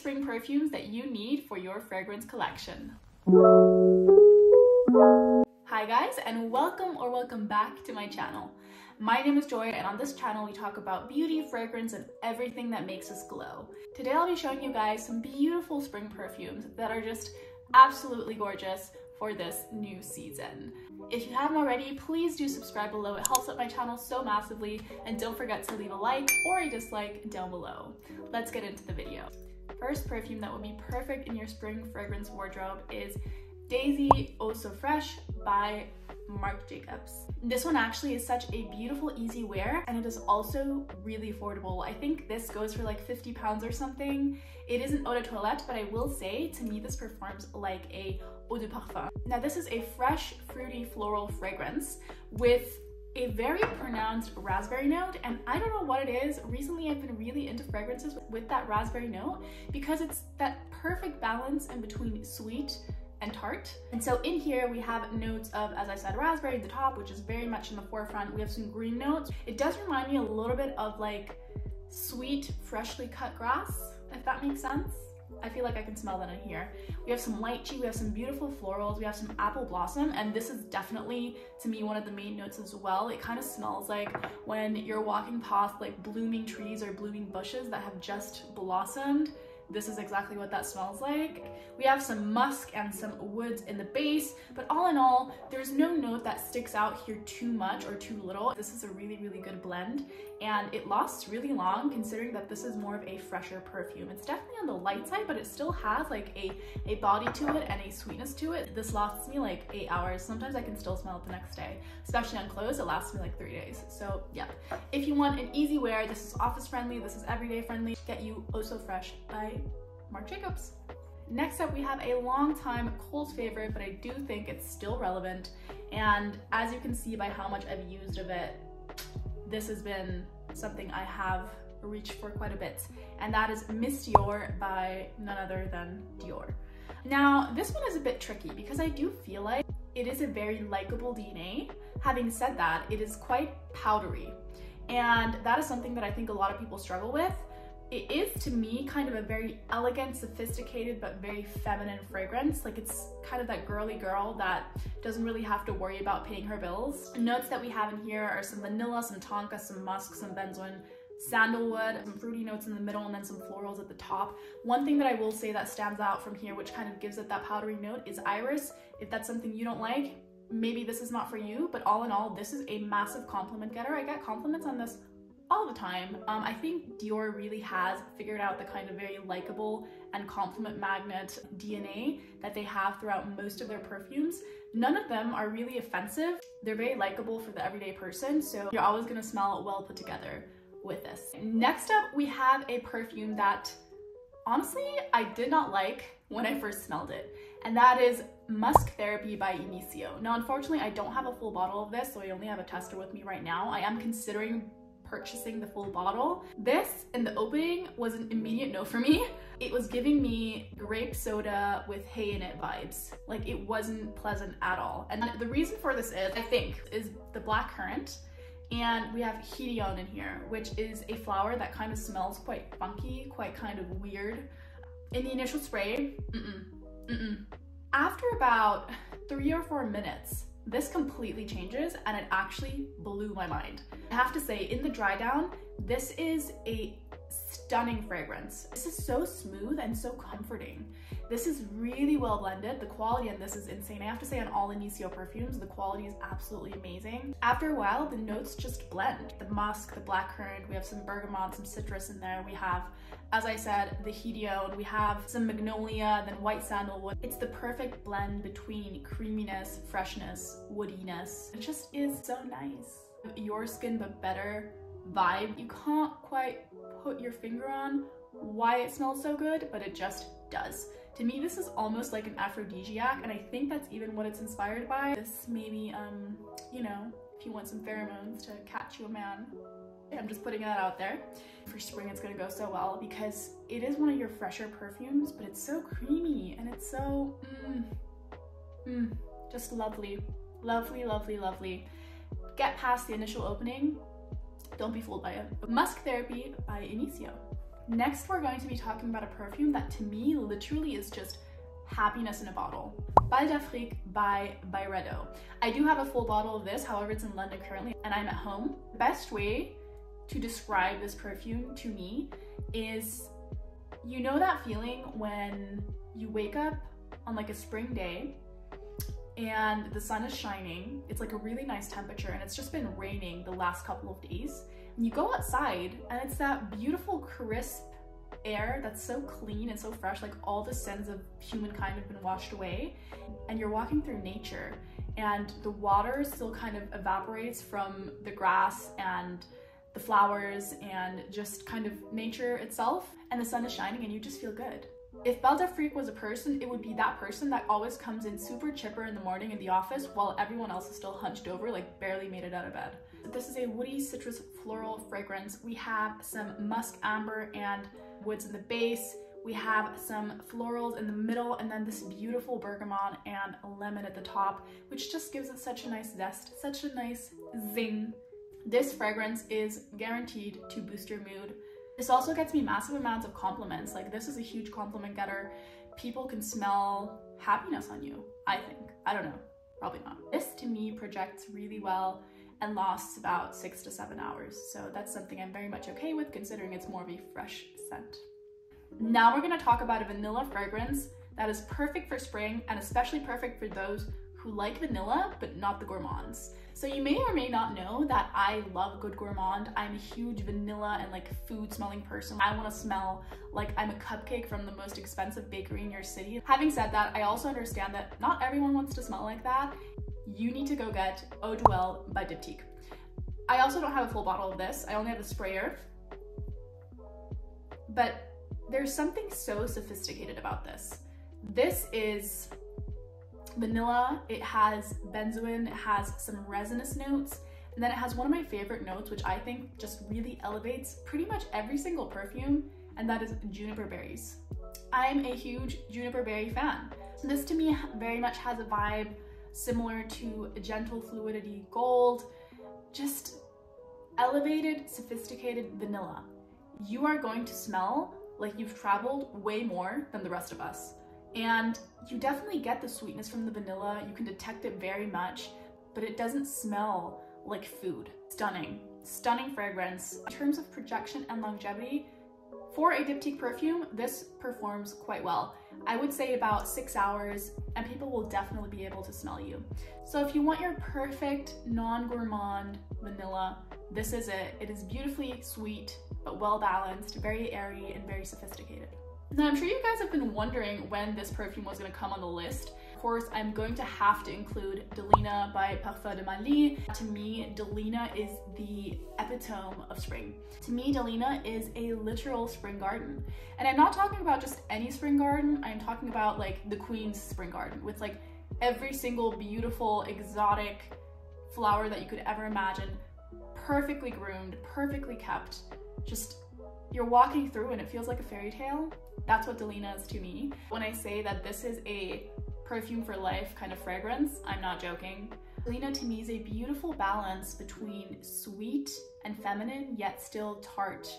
spring perfumes that you need for your fragrance collection. Hi guys, and welcome back to my channel. My name is Joy, and on this channel we talk about beauty, fragrance, and everything that makes us glow. Today I'll be showing you guys some beautiful spring perfumes that are just absolutely gorgeous for this new season. If you haven't already, please do subscribe below. It helps out my channel so massively, and don't forget to leave a like or a dislike down below. Let's get into the video. First perfume that would be perfect in your spring fragrance wardrobe is Daisy Eau So Fresh by Marc Jacobs. This one actually is such a beautiful, easy wear, and it is also really affordable. I think this goes for like 50 pounds or something. It isn't eau de toilette, but I will say, to me, this performs like a eau de parfum. Now, this is a fresh, fruity, floral fragrance with a very pronounced raspberry note, and I don't know what it is. Recently, I've been really into fragrances with that raspberry note because it's that perfect balance in between sweet and tart. And so in here we have notes of, as I said, raspberry at the top, which is very much in the forefront. We have some green notes. It does remind me a little bit of like sweet, freshly cut grass, if that makes sense. I feel like I can smell that in here. We have some lychee, we have some beautiful florals, we have some apple blossom, and this is definitely, to me, one of the main notes as well. It kind of smells like when you're walking past like blooming trees or blooming bushes that have just blossomed. This is exactly what that smells like. We have some musk and some woods in the base, but all in all, there's no note that sticks out here too much or too little. This is a really, really good blend, and it lasts really long considering that this is more of a fresher perfume. It's definitely on the light side, but it still has like a body to it and a sweetness to it. This lasts me like 8 hours. Sometimes I can still smell it the next day, especially on clothes. It lasts me like 3 days. So yeah, if you want an easy wear, this is office friendly, this is everyday friendly, get you Eau So Fresh by Marc Jacobs. Next up, we have a long time cult favorite, but I do think it's still relevant. And as you can see by how much I've used of it, this has been something I have reached for quite a bit. And that is Miss Dior by none other than Dior. Now, this one is a bit tricky because I do feel like it is a very likable DNA. Having said that, it is quite powdery. And that is something that I think a lot of people struggle with. It is, to me, kind of a very elegant, sophisticated, but very feminine fragrance. Like, it's kind of that girly girl that doesn't really have to worry about paying her bills. Notes that we have in here are some vanilla, some tonka, some musk, some benzoin, sandalwood, some fruity notes in the middle, and then some florals at the top. One thing that I will say that stands out from here, which kind of gives it that powdery note, is iris. If that's something you don't like, maybe this is not for you, but all in all, this is a massive compliment getter. I get compliments on this all the time. I think Dior really has figured out the kind of very likable and compliment magnet DNA that they have throughout most of their perfumes. None of them are really offensive. They're very likable for the everyday person, so you're always gonna smell well put together with this. Next up, we have a perfume that honestly I did not like when I first smelled it, and that is Musk Therapy by Initio. Now, unfortunately, I don't have a full bottle of this, so I only have a tester with me right now. I am considering purchasing the full bottle. This, in the opening, was an immediate no for me. It was giving me grape soda with hay in it vibes. Like, it wasn't pleasant at all. And the reason for this is, I think, is the black currant. And we have highy in here, which is a flower that kind of smells quite funky, quite kind of weird. In the initial spray, After about 3 or 4 minutes, this completely changes, and it actually blew my mind. I have to say, in the dry down, this is a stunning fragrance. This is so smooth and so comforting. This is really well blended. The quality on this is insane. I have to say, on all Initio perfumes, the quality is absolutely amazing. After a while, the notes just blend. The musk, the blackcurrant, we have some bergamot, some citrus in there. We have, as I said, the highy, we have some magnolia, then white sandalwood. It's the perfect blend between creaminess, freshness, woodiness. It just is so nice. Your skin but better vibe. You can't quite put your finger on why it smells so good, but it just does. To me, this is almost like an aphrodisiac, and I think that's even what it's inspired by. This maybe, you know, if you want some pheromones to catch you a man. I'm just putting that out there. For spring, it's gonna go so well because it is one of your fresher perfumes, but it's so creamy and it's so, just lovely. Lovely, lovely, lovely. Get past the initial opening. Don't be fooled by it. Musk Therapy by Initio. Next, we're going to be talking about a perfume that to me literally is just happiness in a bottle. Bal D'Afrique by Byredo. I do have a full bottle of this, however it's in London currently and I'm at home. The best way to describe this perfume to me is, you know that feeling when you wake up on like a spring day and the sun is shining, it's like a really nice temperature and it's just been raining the last couple of days, and you go outside and it's that beautiful crisp air that's so clean and so fresh, like all the sins of humankind have been washed away, and you're walking through nature and the water still kind of evaporates from the grass and the flowers and just kind of nature itself, and the sun is shining and you just feel good. If Bal D'Afrique was a person, it would be that person that always comes in super chipper in the morning in the office while everyone else is still hunched over, like barely made it out of bed. This is a woody citrus floral fragrance. We have some musk amber and woods in the base. We have some florals in the middle, and then this beautiful bergamot and lemon at the top, which just gives it such a nice zest, such a nice zing. This fragrance is guaranteed to boost your mood. This also gets me massive amounts of compliments. Like, this is a huge compliment getter. People can smell happiness on you, I think. I don't know, probably not. This to me projects really well and lasts about 6 to 7 hours. So that's something I'm very much okay with, considering it's more of a fresh scent. Now we're gonna talk about a vanilla fragrance that is perfect for spring and especially perfect for those who like vanilla but not the gourmands. So you may or may not know that I love good gourmand. I'm a huge vanilla and like food smelling person. I want to smell like I'm a cupcake from the most expensive bakery in your city. Having said that, I also understand that not everyone wants to smell like that. You need to go get Eau Duelle by Diptyque. I also don't have a full bottle of this. I only have a sprayer. But there's something so sophisticated about this. This is vanilla, it has benzoin, it has some resinous notes, and then it has one of my favorite notes, which I think just really elevates pretty much every single perfume, and that is juniper berries. I'm a huge juniper berry fan. This to me very much has a vibe similar to a gentle fluidity gold, just elevated, sophisticated vanilla. You are going to smell like you've traveled way more than the rest of us. And you definitely get the sweetness from the vanilla. You can detect it very much, but it doesn't smell like food. Stunning, stunning fragrance. In terms of projection and longevity, for a Diptyque perfume, this performs quite well. I would say about 6 hours, and people will definitely be able to smell you. So if you want your perfect non-gourmand vanilla, this is it. It is beautifully sweet, but well balanced, very airy, and very sophisticated. Now, I'm sure you guys have been wondering when this perfume was going to come on the list. Of course, I'm going to have to include Delina by Parfums de Marly. To me, Delina is the epitome of spring. To me, Delina is a literal spring garden. And I'm not talking about just any spring garden. I'm talking about like the Queen's spring garden with like every single beautiful, exotic flower that you could ever imagine, perfectly groomed, perfectly kept. Just, you're walking through and it feels like a fairy tale. That's what Delina is to me. When I say that this is a perfume for life kind of fragrance, I'm not joking. Delina to me is a beautiful balance between sweet and feminine, yet still tart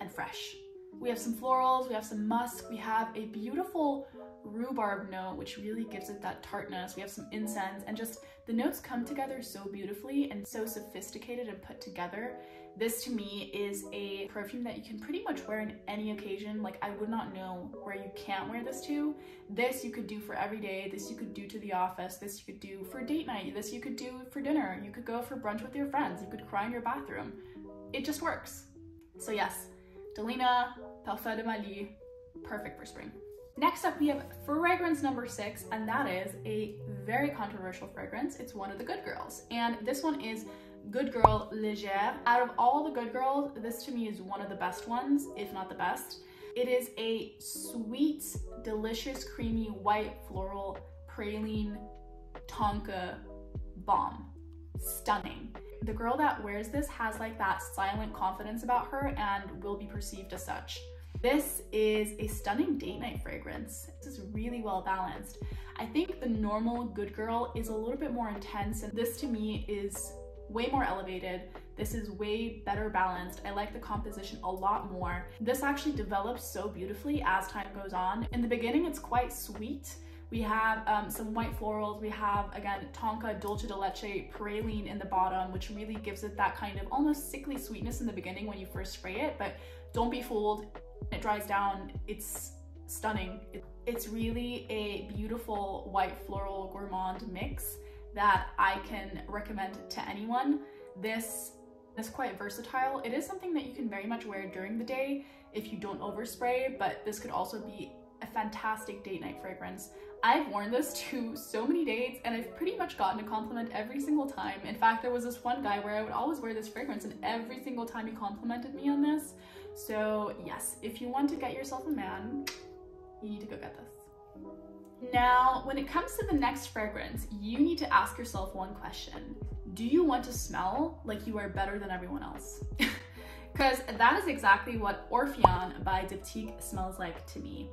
and fresh. We have some florals, we have some musk, we have a beautiful rhubarb note, which really gives it that tartness. We have some incense, and just the notes come together so beautifully and so sophisticated and put together. This to me is a perfume that you can pretty much wear in any occasion. Like, I would not know where you can't wear this to. This you could do for every day. This you could do to the office. This you could do for date night. This you could do for dinner. You could go for brunch with your friends. You could cry in your bathroom. It just works. So yes, Delina, Parfums de Marly, perfect for spring. Next up, we have fragrance number 6, and that is a very controversial fragrance. It's one of the good girls, and this one is Gir Legere. Out of all the good girls, this to me is one of the best ones, if not the best. It is a sweet, delicious, creamy, white, floral, praline, tonka bomb. Stunning. The girl that wears this has like that silent confidence about her and will be perceived as such. This is a stunning date night fragrance. This is really well balanced. I think the normal Good Girl is a little bit more intense, and this to me is way more elevated. This is way better balanced. I like the composition a lot more. This actually develops so beautifully as time goes on. In the beginning, it's quite sweet. We have some white florals. We have, again, tonka, dulce de leche, praline in the bottom, which really gives it that kind of almost sickly sweetness in the beginning when you first spray it, but don't be fooled. It dries down. It's stunning. It's really a beautiful white floral gourmand mix that I can recommend to anyone. This is quite versatile. It is something that you can very much wear during the day if you don't overspray, but this could also be a fantastic date night fragrance. I've worn this to so many dates and I've pretty much gotten a compliment every single time. In fact, there was this one guy where I would always wear this fragrance and every single time he complimented me on this. So yes, if you want to get yourself a man, you need to go get this. Now, when it comes to the next fragrance, you need to ask yourself one question. Do you want to smell like you are better than everyone else? Because that is exactly what Orpheus by Diptyque smells like to me.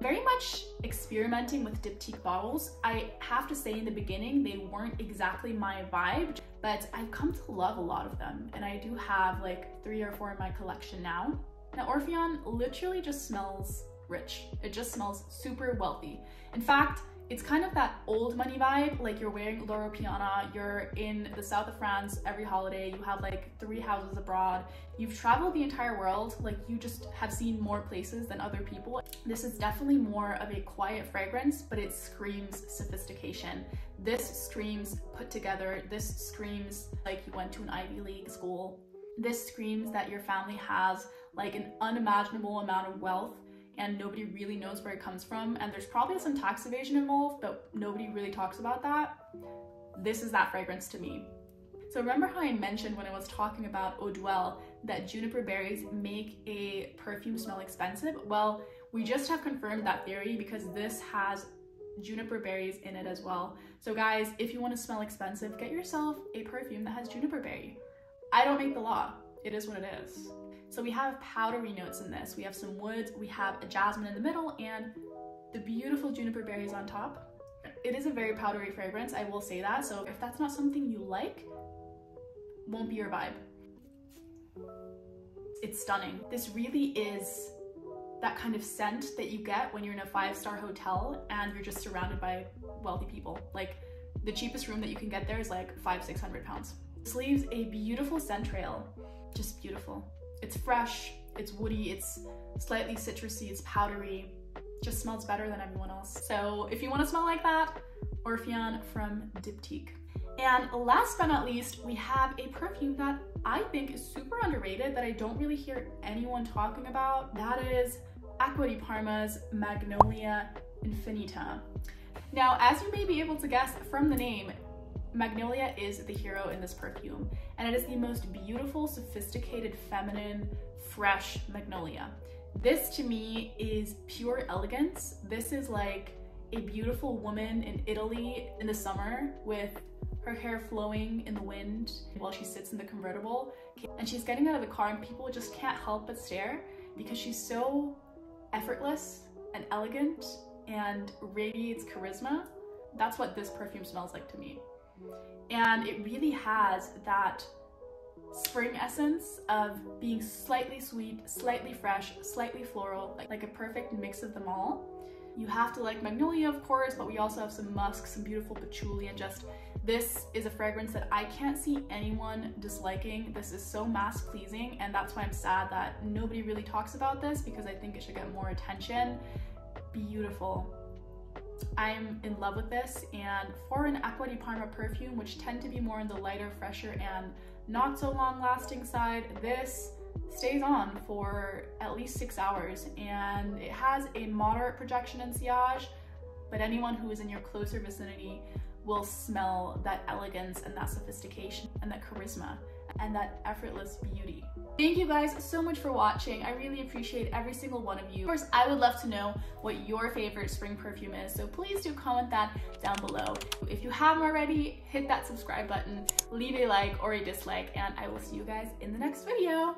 Very much experimenting with Diptyque bottles. I have to say in the beginning, they weren't exactly my vibe, but I've come to love a lot of them. And I do have like 3 or 4 in my collection now. Now Orpheus literally just smells rich. It just smells super wealthy. In fact, it's kind of that old money vibe, like you're wearing Loro Piana, you're in the south of France every holiday, you have like 3 houses abroad, you've traveled the entire world, like you just have seen more places than other people. This is definitely more of a quiet fragrance, but it screams sophistication. This screams put together, this screams like you went to an Ivy League school. This screams that your family has like an unimaginable amount of wealth and nobody really knows where it comes from, and there's probably some tax evasion involved, but nobody really talks about that. This is that fragrance to me. So remember how I mentioned when I was talking about Eau Duelle that juniper berries make a perfume smell expensive? Well, we just have confirmed that theory because this has juniper berries in it as well. So guys, if you want to smell expensive, get yourself a perfume that has juniper berry. I don't make the law. It is what it is. So we have powdery notes in this. We have some woods, we have a jasmine in the middle, and the beautiful juniper berries on top. It is a very powdery fragrance, I will say that. So if that's not something you like, won't be your vibe. It's stunning. This really is that kind of scent that you get when you're in a 5-star hotel and you're just surrounded by wealthy people. Like the cheapest room that you can get there is like $500–600 pounds. This leaves a beautiful scent trail, just beautiful. It's fresh, it's woody, it's slightly citrusy, it's powdery, just smells better than everyone else. So if you want to smell like that, Orpheus from Diptyque. And last but not least, we have a perfume that I think is super underrated that I don't really hear anyone talking about. That is Acqua di Parma's Magnolia Infinita. Now, as you may be able to guess from the name, Magnolia is the hero in this perfume, and it is the most beautiful, sophisticated, feminine, fresh magnolia. This to me is pure elegance. This is like a beautiful woman in Italy in the summer with her hair flowing in the wind while she sits in the convertible, and she's getting out of the car and people just can't help but stare because she's so effortless and elegant and radiates charisma. That's what this perfume smells like to me. And it really has that spring essence of being slightly sweet, slightly fresh, slightly floral, like a perfect mix of them all. You have to like magnolia, of course, but we also have some musk, some beautiful patchouli, and just this is a fragrance that I can't see anyone disliking. This is so mass pleasing, and that's why I'm sad that nobody really talks about this because I think it should get more attention. Beautiful. I'm in love with this, and for an Acqua di Parma perfume, which tend to be more on the lighter, fresher, and not so long lasting side, this stays on for at least 6 hours, and it has a moderate projection in sillage, but anyone who is in your closer vicinity will smell that elegance and that sophistication and that charisma and that effortless beauty. Thank you guys so much for watching. I really appreciate every single one of you. Of course, I would love to know what your favorite spring perfume is, so please do comment that down below. If you haven't already, hit that subscribe button, leave a like or a dislike, and I will see you guys in the next video.